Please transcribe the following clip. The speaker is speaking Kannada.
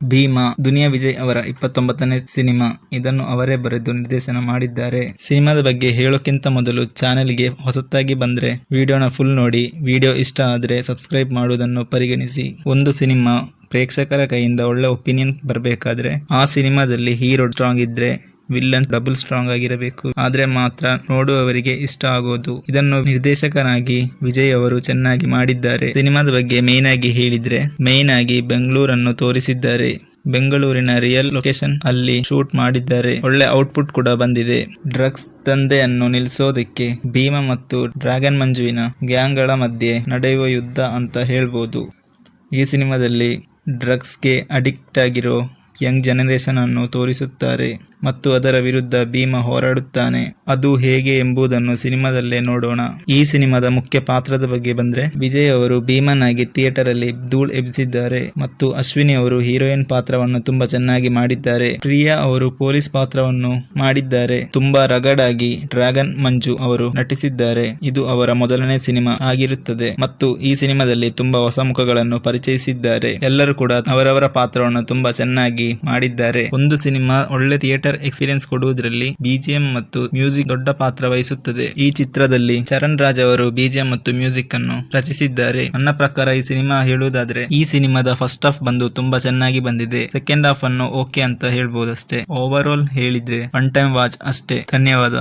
ಭೀಮಾ ದುನಿಯಾ ವಿಜಯ್ ಅವರ 29ನೇ ಸಿನಿಮಾ. ಇದನ್ನು ಅವರೇ ಬರೆದು ನಿರ್ದೇಶನ ಮಾಡಿದ್ದಾರೆ. ಸಿನಿಮಾದ ಬಗ್ಗೆ ಹೇಳೋಕ್ಕಿಂತ ಮೊದಲು ಚಾನೆಲ್ಗೆ ಹೊಸತಾಗಿ ಬಂದ್ರೆ ವಿಡಿಯೋನ ಫುಲ್ ನೋಡಿ. ವಿಡಿಯೋ ಇಷ್ಟ ಆದ್ರೆ ಸಬ್ಸ್ಕ್ರೈಬ್ ಮಾಡುವುದನ್ನು ಪರಿಗಣಿಸಿ. ಒಂದು ಸಿನಿಮಾ ಪ್ರೇಕ್ಷಕರ ಕೈಯಿಂದ ಒಳ್ಳೆ ಒಪಿನಿಯನ್ ಬರಬೇಕಾದ್ರೆ ಆ ಸಿನಿಮಾದಲ್ಲಿ ಹೀರೋ ಸ್ಟ್ರಾಂಗ್ ಇದ್ರೆ ವಿಲ್ಲನ್ ಡಬಲ್ ಸ್ಟ್ರಾಂಗ್ ಆಗಿರಬೇಕು. ಆದ್ರೆ ಮಾತ್ರ ನೋಡುವವರಿಗೆ ಇಷ್ಟ ಆಗೋದು. ಇದನ್ನು ನಿರ್ದೇಶಕರಾಗಿ ವಿಜಯ್ ಅವರು ಚೆನ್ನಾಗಿ ಮಾಡಿದ್ದಾರೆ. ಸಿನಿಮಾದ ಬಗ್ಗೆ ಮೇನ್ ಆಗಿ ಹೇಳಿದ್ರೆ ಮೇನ್ ಆಗಿ ಬೆಂಗಳೂರನ್ನು ತೋರಿಸಿದ್ದಾರೆ. ಬೆಂಗಳೂರಿನ ರಿಯಲ್ ಲೊಕೇಶನ್ ಅಲ್ಲಿ ಶೂಟ್ ಮಾಡಿದ್ದಾರೆ. ಒಳ್ಳೆ ಔಟ್ಪುಟ್ ಕೂಡ ಬಂದಿದೆ. ಡ್ರಗ್ಸ್ ದಂಧೆಯನ್ನು ನಿಲ್ಲಿಸೋದಕ್ಕೆ ಭೀಮಾ ಮತ್ತು ಡ್ರ್ಯಾಗನ್ ಮಂಜುವಿನ ಗ್ಯಾಂಗ್ಗಳ ಮಧ್ಯೆ ನಡೆಯುವ ಯುದ್ಧ ಅಂತ ಹೇಳ್ಬೋದು. ಈ ಸಿನಿಮಾದಲ್ಲಿ ಡ್ರಗ್ಸ್ಗೆ ಅಡಿಕ್ಟ್ ಆಗಿರೋ ಯಂಗ್ ಜನರೇಷನ್ ಅನ್ನು ತೋರಿಸುತ್ತಾರೆ ಮತ್ತು ಅದರ ವಿರುದ್ಧ ಭೀಮಾ ಹೋರಾಡುತ್ತಾನೆ. ಅದು ಹೇಗೆ ಎಂಬುದನ್ನು ಸಿನಿಮಾದಲ್ಲೇ ನೋಡೋಣ. ಈ ಸಿನಿಮಾದ ಮುಖ್ಯ ಪಾತ್ರದ ಬಗ್ಗೆ ಬಂದ್ರೆ ವಿಜಯ್ ಅವರು ಭೀಮನಾಗಿ ಥಿಯೇಟರ್ ಅಲ್ಲಿ ಧೂಳ್ ಎಬ್ಬಿಸಿದ್ದಾರೆ ಮತ್ತು ಅಶ್ವಿನಿ ಅವರು ಹೀರೋಯಿನ್ ಪಾತ್ರವನ್ನು ತುಂಬಾ ಚೆನ್ನಾಗಿ ಮಾಡಿದ್ದಾರೆ. ಪ್ರಿಯಾ ಅವರು ಪೊಲೀಸ್ ಪಾತ್ರವನ್ನು ಮಾಡಿದ್ದಾರೆ. ತುಂಬಾ ರಗಡ್ ಆಗಿ ಡ್ರ್ಯಾಗನ್ ಮಂಜು ಅವರು ನಟಿಸಿದ್ದಾರೆ. ಇದು ಅವರ ಮೊದಲನೇ ಸಿನಿಮಾ ಆಗಿರುತ್ತದೆ ಮತ್ತು ಈ ಸಿನಿಮಾದಲ್ಲಿ ತುಂಬಾ ಹೊಸ ಮುಖಗಳನ್ನು ಪರಿಚಯಿಸಿದ್ದಾರೆ. ಎಲ್ಲರೂ ಕೂಡ ಅವರವರ ಪಾತ್ರವನ್ನು ತುಂಬಾ ಚೆನ್ನಾಗಿ ಮಾಡಿದ್ದಾರೆ. ಒಂದು ಸಿನಿಮಾ ಒಳ್ಳೆ ಥಿಯೇಟರ್ ಎಕ್ಸ್ಪೀರಿಯನ್ಸ್ ಕೊಡುವುದರಲ್ಲಿ ಬಿಜಿಎಂ ಮತ್ತು ಮ್ಯೂಸಿಕ್ ದೊಡ್ಡ ಪಾತ್ರ ವಹಿಸುತ್ತದೆ. ಈ ಚಿತ್ರದಲ್ಲಿ ಚರಣ್ ರಾಜ್ ಅವರು ಬಿಜಿಎಂ ಮತ್ತು ಮ್ಯೂಸಿಕ್ ಅನ್ನು ರಚಿಸಿದ್ದಾರೆ. ನನ್ನ ಪ್ರಕಾರ ಈ ಸಿನಿಮಾ ಹೇಳುವುದಾದ್ರೆ ಈ ಸಿನಿಮಾದ ಫಸ್ಟ್ ಹಾಫ್ ಬಂದು ತುಂಬಾ ಚೆನ್ನಾಗಿ ಬಂದಿದೆ. ಸೆಕೆಂಡ್ ಹಾಫ್ ಅನ್ನು ಓಕೆ ಅಂತ ಹೇಳ್ಬೋದಷ್ಟೇ. ಓವರ್ ಆಲ್ ಹೇಳಿದ್ರೆ ಒನ್ ಟೈಮ್ ವಾಚ್ ಅಷ್ಟೇ. ಧನ್ಯವಾದ.